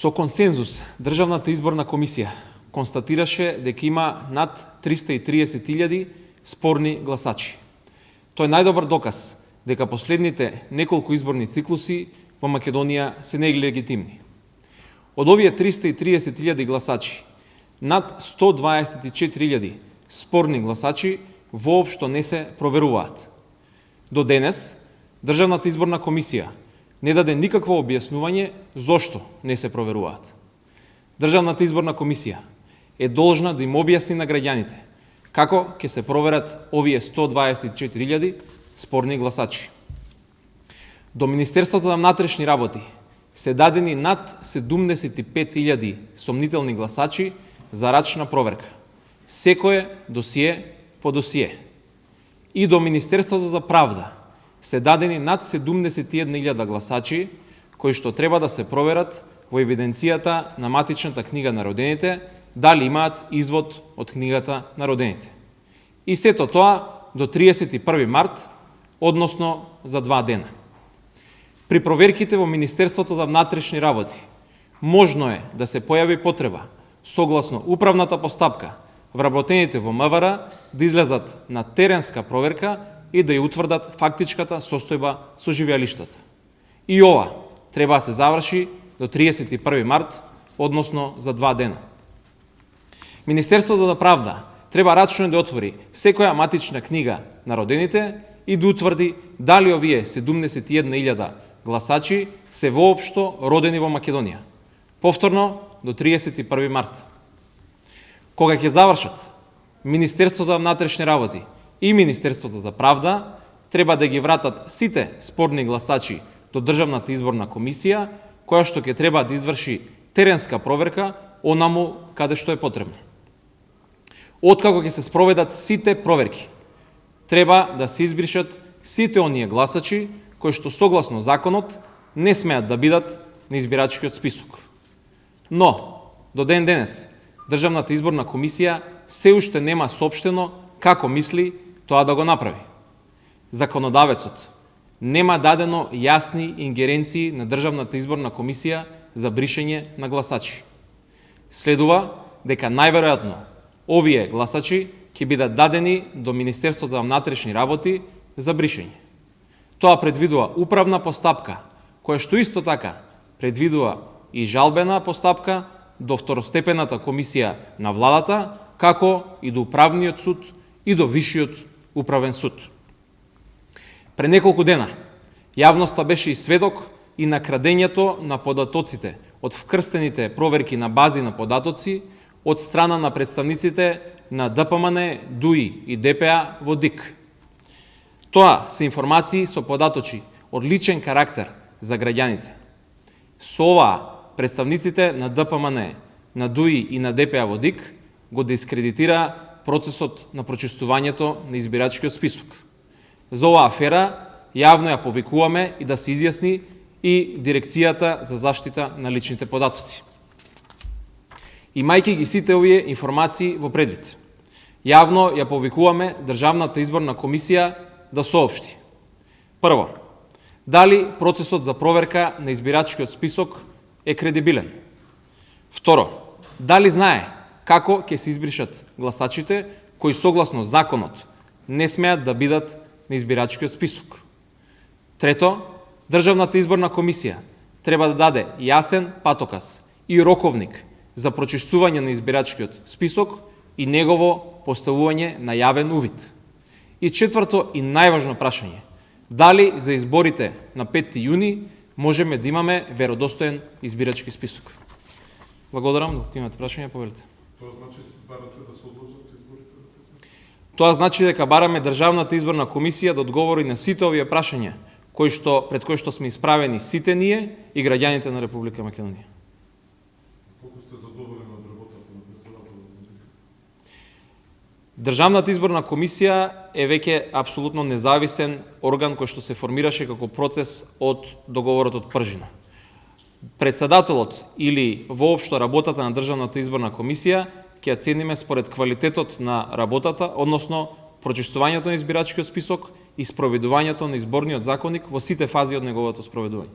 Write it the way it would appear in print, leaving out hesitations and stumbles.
Со консензус, Државната изборна комисија констатираше дека има над 330.000 спорни гласачи. Тој е најдобар доказ дека последните неколку изборни циклуси во Македонија се нелегитимни. Од овие 330.000 гласачи, над 124.000 спорни гласачи воопшто не се проверуваат. До денес, Државната изборна комисија не даде никакво објаснување зошто не се проверуваат. Државната изборна комисија е должна да им објасни на граѓаните како ќе се проверат овие 124.000 спорни гласачи. До Министерството на внатрешни работи се дадени над 75.000 сомнителни гласачи за рачна проверка. Секое досие по досие. И до Министерството за правда се дадени над 71.000 гласачи кои што треба да се проверат во евиденцијата на матичната книга на родените, дали имаат извод од книгата на родените. И сето тоа до 31 март, односно за 2 дена. При проверките во Министерството за внатрешни работи можно е да се појави потреба, согласно управната постапка, вработените во МВР да излезат на теренска проверка и да ја утврдат фактичката состојба со живеалиштата. И ова треба да се заврши до 31 март, односно за 2 дена. Министерството за правда треба рачно да отвори секоја матична книга на родените и да утврди дали овие 71.000 гласачи се воопшто родени во Македонија. Повторно до 31 март. Кога ќе завршат Министерството за внатрешни работи и Министерството за правда, треба да ги вратат сите спорни гласачи до Државната изборна комисија, која што ќе треба да изврши теренска проверка онаму каде што е потребно. Откако ќе се спроведат сите проверки, треба да се избришат сите оние гласачи кои што согласно законот не смеат да бидат на избирачкиот список. Но, до ден денес, Државната изборна комисија се уште нема соопштено како мисли тоа да го направи. Законодавецот нема дадено јасни ингеренции на Државната изборна комисија за бришење на гласачи. Следува дека најверојатно овие гласачи ќе бидат дадени до Министерството за внатрешни работи за бришење. Тоа предвидува управна постапка, која што исто така предвидува и жалбена постапка до второстепената комисија на владата, како и до управниот суд и до вишиот управен суд. Пред неколку дена јавноста беше и сведок и на крадењето на податоците од вкрстените проверки на бази на податоци од страна на представниците на ДПМН, ДУИ и ДПА во ДИК. Тоа се информации со податоци од личен карактер за граѓаните. Со ова представниците на ДПМН, на ДУИ и на ДПА во ДИК го дискредитира процесот на прочистувањето на избирачкиот список. За оваа афера јавно ја повикуваме и да се изјасни и Дирекцијата за заштита на личните податоци. Имајќи ги сите овие информации во предвид, јавно ја повикуваме Државната изборна комисија да соопшти: прво, дали процесот за проверка на избирачкиот список е кредибилен? Второ, дали знае како ќе се избришат гласачите кои согласно законот не смеат да бидат на избирачкиот список? Трето, Државната изборна комисија треба да даде јасен патоказ и роковник за прочистување на избирачкиот список и негово поставување на јавен увид. И четврто и најважно прашање: дали за изборите на 5 јуни можеме да имаме веродостоен избирачки список? Благодарам, ако имате прашања, повелете. Тоа значи барате да се одложат изборите? Тоа значи дека бараме Државната изборна комисија да одговори на сите овие прашања пред кои што сме исправени сите ние и граѓаните на Република Македонија. Колку сте задоволени од работата на председателот? Државната изборна комисија е веќе апсолутно независен орган кој што се формираше како процес од договорот од Пржина. Председателот или воопшто работата на Државната изборна комисија ќе ја цениме според квалитетот на работата, односно прочистувањето на избирачкиот список и спроведувањето на изборниот законник во сите фази од неговото спроведување.